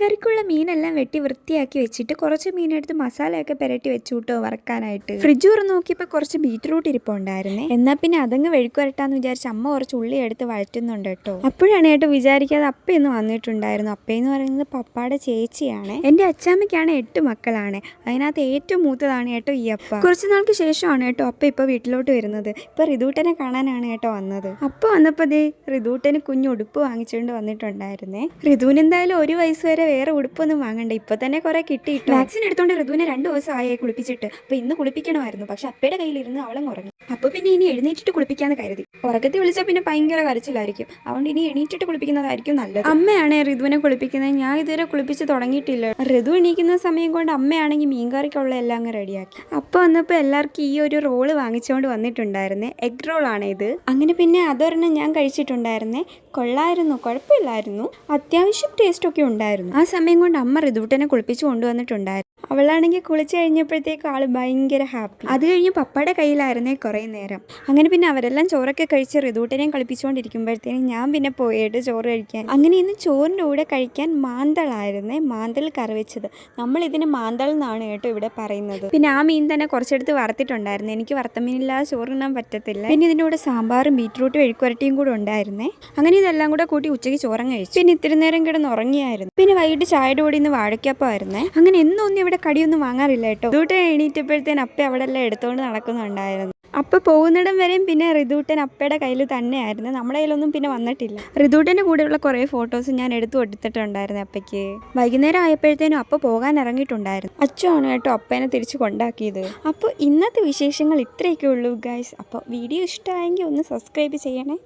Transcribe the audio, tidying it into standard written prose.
കറിക്കുള്ള മീനെല്ലാം വെട്ടി വൃത്തിയാക്കി വെച്ചിട്ട് കുറച്ച് മീനെടുത്ത് മസാലയൊക്കെ പുരട്ടി വെച്ചു കേട്ടോ വറക്കാനായിട്ട്. ഫ്രിഡ്ജ് തുറന്ന് നോക്കിയപ്പോൾ കുറച്ച് ബീറ്റ്റൂട്ട് ഇരിപ്പുണ്ടായിരുന്നേ. എന്നാൽ പിന്നെ അതങ്ങ് വെഴുക്ക് വരട്ടാന്ന് വിചാരിച്ച് അമ്മ കുറച്ച് ഉള്ളി എടുത്ത് വഴറ്റുന്നുണ്ട് കേട്ടോ. അപ്പോഴാണ് കേട്ടോ വിചാരിക്കാതെ അപ്പയെന്ന് വന്നിട്ടുണ്ടായിരുന്നു. അപ്പയെന്ന് പറയുന്നത് പപ്പായുടെ ചേച്ചിയാണ്. എൻ്റെ അച്ചാമ്മയ്ക്കാണ് 8 മക്കളാണ്. അതിനകത്ത് ഏറ്റവും മൂത്തതാണ് കേട്ടോ ഈ അപ്പ. കുറച്ച് നാൾക്ക് ശേഷമാണ് കേട്ടോ അപ്പ ഇപ്പോൾ വീട്ടിലോട്ട് വരുന്നത്. ഇപ്പോൾ റിതൂട്ടനെ കാണാനാണ് കേട്ടോ വന്നത്. അപ്പോൾ വന്നപ്പോൾ ദേ റിതൂട്ടന് കുഞ്ഞു ഉടുപ്പ് വാങ്ങിച്ചുകൊണ്ട് വന്നിട്ടുണ്ടായിരുന്നേ. റിതുവിന് എന്തായാലും 1 വയസ്സ് വരെ വേറെ ഉടുപ്പൊന്നും വാങ്ങണ്ട, ഇപ്പൊ തന്നെ കുറെ കിട്ടിയിട്ടു. വാക്സിൻ എടുത്തോണ്ട് റിതുവിനെ 2 ദിവസം ആയേ കുളിപ്പിച്ചിട്ട്. അപ്പൊ ഇന്ന് കുളിപ്പിക്കണമായിരുന്നു, പക്ഷെ അപ്പയുടെ കയ്യിലിരുന്ന് അവളും ഉറങ്ങി. അപ്പൊ പിന്നെ ഇനി എഴുന്നേറ്റിട്ട് കുളിപ്പിക്കാന്ന് കരുതി. ഉറക്കത്തിൽ വിളിച്ചാൽ പിന്നെ ഭയങ്കര കരച്ചിലായിരിക്കും, അതുകൊണ്ട് ഇനി എണീറ്റിട്ട് കുളിപ്പിക്കുന്നതായിരിക്കും നല്ലത്. അമ്മയാണ് റിതുവിനെ കുളിപ്പിക്കുന്നത്, ഞാൻ ഇതുവരെ കുളിപ്പിച്ച് തുടങ്ങിയിട്ടില്ല. റിതു എണീക്കുന്ന സമയം കൊണ്ട് അമ്മയാണെങ്കിൽ മീൻകറിക്കുള്ള എല്ലാം അങ്ങ് റെഡിയാക്കി. അപ്പൊ വന്നപ്പോൾ എല്ലാവർക്കും ഈ ഒരു റോള് വാങ്ങിച്ചുകൊണ്ട് വന്നിട്ടുണ്ടായിരുന്നേ. എഗ് റോളാണ് ഇത്. അങ്ങനെ പിന്നെ അതൊരെണ്ണം ഞാൻ കഴിച്ചിട്ടുണ്ടായിരുന്നേ. കൊള്ളായിരുന്നു, കുഴപ്പമില്ലായിരുന്നു, അത്യാവശ്യം ടേസ്റ്റ് ഒക്കെ ഉണ്ടായിരുന്നു. ആ സമയം കൊണ്ട് അമ്മ റിതുട്ടനെ കുളിപ്പിച്ച് കൊണ്ടുവന്നിട്ടുണ്ടായിരുന്നു. അവളാണെങ്കിൽ കുളിച്ച് കഴിഞ്ഞപ്പോഴത്തേക്കും ആള് ഭയങ്കര ഹാപ്പി. അത് കഴിഞ്ഞ് പപ്പയുടെ കയ്യിലായിരുന്നേ കുറേ നേരം. അങ്ങനെ പിന്നെ അവരെല്ലാം ചോറൊക്കെ കഴിച്ച് റിതുട്ടനെയും കളിപ്പിച്ചുകൊണ്ടിരിക്കുമ്പോഴത്തേനും ഞാൻ പിന്നെ പോയിട്ട് ചോറ് കഴിക്കാൻ. അങ്ങനെ ഇന്ന് ചോറിൻ്റെ കൂടെ കഴിക്കാൻ മാന്തളായിരുന്നേ, മാന്തൽ കറി വെച്ചത്. നമ്മൾ ഇതിന് മാന്തൾ എന്നാണ് കേട്ടോ ഇവിടെ പറയുന്നത്. പിന്നെ ആ മീൻ തന്നെ കുറച്ചെടുത്ത് വറുത്തിട്ടുണ്ടായിരുന്നു. എനിക്ക് വറുത്ത മീനില്ലാതെ ചോറിനാൻ പറ്റത്തില്ല. പിന്നെ ഇതിൻ്റെ കൂടെ സാമ്പാറും ബീറ്റ്റൂട്ട് മെഴുക്കുവരട്ടിയും കൂടെ ഉണ്ടായിരുന്നേ. അങ്ങനെ ഇതെല്ലാം കൂടെ കൂട്ടി ഉച്ചയ്ക്ക് ചോറും കഴിച്ചു. പിന്നെ ഇത്തിരി നേരം കിടന്ന് ഉറങ്ങിയായിരുന്നു. പിന്നെ വൈകിട്ട് ചായയുടെ കൂടി ഇന്ന് വാഴയ്ക്കപ്പമായിരുന്നേ. അങ്ങനെ എന്നൊന്നും ഇവിടെ കടിയൊന്നും വാങ്ങാറില്ല കേട്ടോ. റിതൂട്ടൻ എണീറ്റപ്പോഴത്തേന് അപ്പ അവിടെ എല്ലാം എടുത്തോണ്ട് നടക്കുന്നുണ്ടായിരുന്നു. അപ്പൊ പോകുന്നിടം വരെയും പിന്നെ റിതൂട്ടൻ അപ്പയുടെ കയ്യിൽ തന്നെയായിരുന്നു, നമ്മുടെ കയ്യിലൊന്നും പിന്നെ വന്നിട്ടില്ല. റിതൂട്ടൻ്റെ കൂടെയുള്ള കുറേ ഫോട്ടോസ് ഞാൻ എടുത്തു കൊടുത്തിട്ടുണ്ടായിരുന്നു അപ്പയ്ക്ക്. വൈകുന്നേരം ആയപ്പോഴത്തേനും അപ്പ പോകാൻ ഇറങ്ങിയിട്ടുണ്ടായിരുന്നു. അച്ഛനാണ് കേട്ടോ അപ്പേനെ തിരിച്ചു കൊണ്ടാക്കിയത്. അപ്പോൾ ഇന്നത്തെ വിശേഷങ്ങൾ ഇത്രയൊക്കെ ഉള്ളൂ ഗൈസ്. അപ്പോൾ വീഡിയോ ഇഷ്ടമായെങ്കിൽ ഒന്ന് സബ്സ്ക്രൈബ് ചെയ്യണേ.